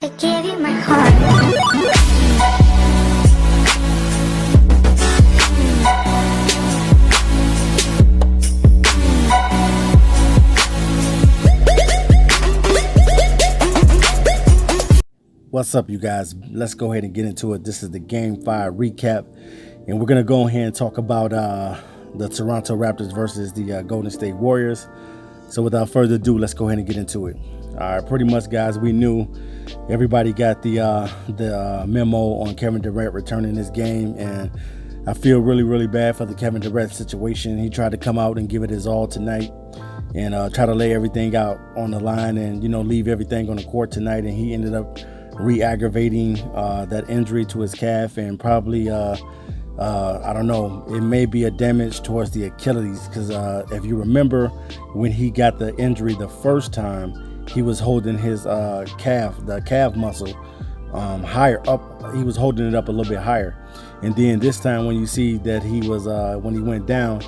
I gave you my heart. What's up, you guys? Let's go ahead and get into it. This is the Game 5 recap, and we're going to go ahead and talk about the Toronto Raptors versus the Golden State Warriors. So without further ado, let's go ahead and get into it. All right, pretty much, guys, we knew everybody got the memo on Kevin Durant returning this game, and I feel really bad for the Kevin Durant situation. He tried to come out and give it his all tonight and try to lay everything out on the line and, you know, leave everything on the court tonight, and he ended up re-aggravating that injury to his calf, and probably I don't know, it may be a damage towards the Achilles, because if you remember when he got the injury the first time, he was holding his calf muscle higher up. He was holding it up a little bit higher, and then this time when you see that he was when he went down,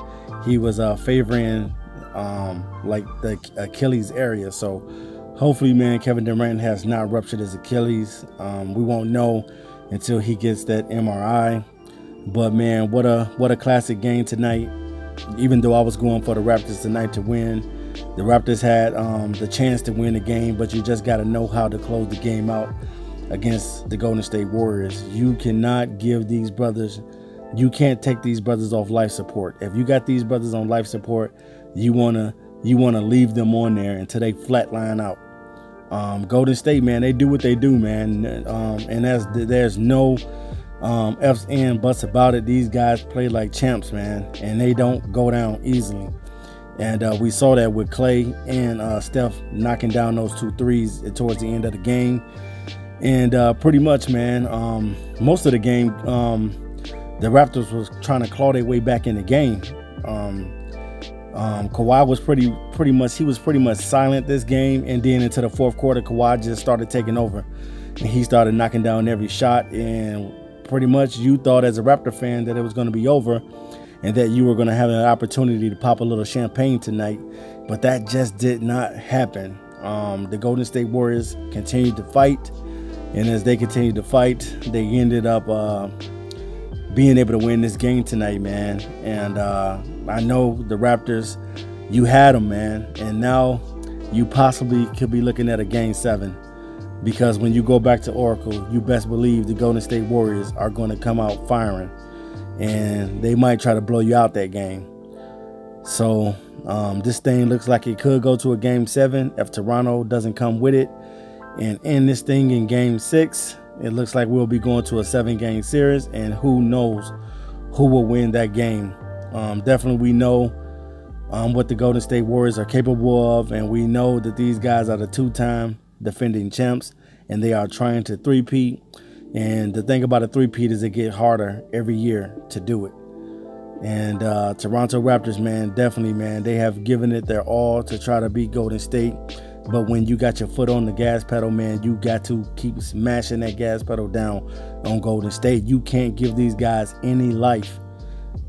he was favoring like the Achilles area. So hopefully, man, Kevin Durant has not ruptured his Achilles. We won't know until he gets that MRI. But man, what a classic game tonight. Even though I was going for the Raptors tonight to win, the Raptors had the chance to win the game, but you just got to know how to close the game out against the Golden State Warriors. You cannot give these brothers, you can't take these brothers off life support. If you got these brothers on life support, you wanna leave them on there until they flatline out. Golden State, man, they do what they do, man, and there's no ifs and buts about it. These guys play like champs, man, and they don't go down easily. And we saw that with Clay and Steph knocking down those 2 threes towards the end of the game. And pretty much, man, most of the game, the Raptors was trying to claw their way back in the game. Kawhi was pretty much silent this game, and then into the fourth quarter, Kawhi just started taking over, and he started knocking down every shot. And pretty much, you thought as a Raptor fan that it was going to be over, and that you were going to have an opportunity to pop a little champagne tonight, but that just did not happen. The Golden State Warriors continued to fight, and as they continued to fight, they ended up being able to win this game tonight, man. And I know the Raptors, you had them, man, and now you possibly could be looking at a Game 7, because when you go back to Oracle, you best believe the Golden State Warriors are going to come out firing, and they might try to blow you out that game. So this thing looks like it could go to a Game 7 if Toronto doesn't come with it and end this thing in Game 6. It looks like we'll be going to a 7-game series, and who knows who will win that game. Definitely we know what the Golden State Warriors are capable of, and we know that these guys are the 2-time defending champs, and they are trying to three-peat. And the thing about a three-peat is it gets harder every year to do it. And Toronto Raptors, man, definitely, man, they have given it their all to try to beat Golden State. But when you got your foot on the gas pedal, man, you got to keep smashing that gas pedal down on Golden State. You can't give these guys any life.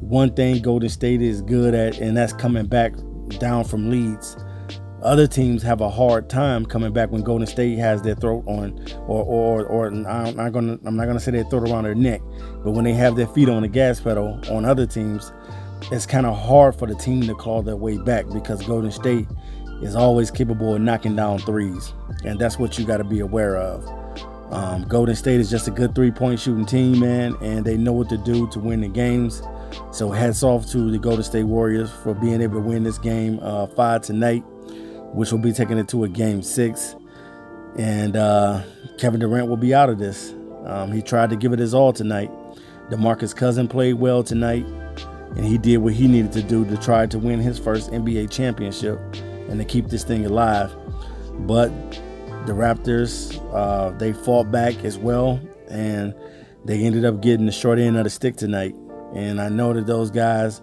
One thing Golden State is good at, and that's coming back down from leads. Other teams have a hard time coming back when Golden State has their throat on, or I'm not gonna say their throat around their neck, but when they have their feet on the gas pedal on other teams, it's kind of hard for the team to claw their way back, because Golden State is always capable of knocking down threes, and that's what you got to be aware of. Golden State is just a good 3-point shooting team, man, and they know what to do to win the games. So hats off to the Golden State Warriors for being able to win this game 5 tonight, which will be taking it to a Game 6. And Kevin Durant will be out of this. He tried to give it his all tonight. DeMarcus Cousins played well tonight, and he did what he needed to do to try to win his first NBA championship and to keep this thing alive. But the Raptors, they fought back as well, and they ended up getting the short end of the stick tonight. And I know that those guys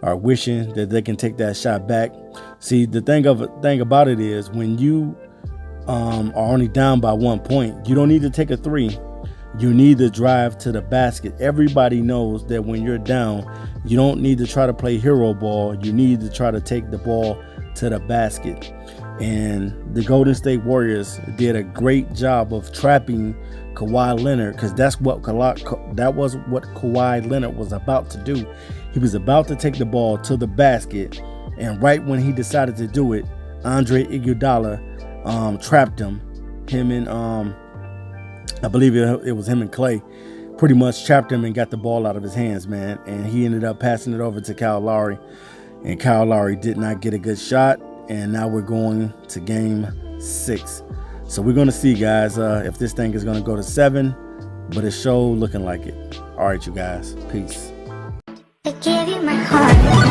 are wishing that they can take that shot back. See, the thing about it is, when you are only down by 1 point, you don't need to take a 3. You need to drive to the basket. Everybody knows that when you're down, you don't need to try to play hero ball. You need to try to take the ball to the basket. And the Golden State Warriors did a great job of trapping Kawhi Leonard, because that was what Kawhi Leonard was about to do. He was about to take the ball to the basket, and right when he decided to do it, Andre Iguodala trapped him. Him and I believe it was him and Clay pretty much trapped him and got the ball out of his hands, man. And he ended up passing it over to Kyle Lowry, and Kyle Lowry did not get a good shot. And now we're going to game 6. So we're going to see, guys, if this thing is going to go to 7, but it's sure looking like it. All right, you guys. Peace. I gave you my heart.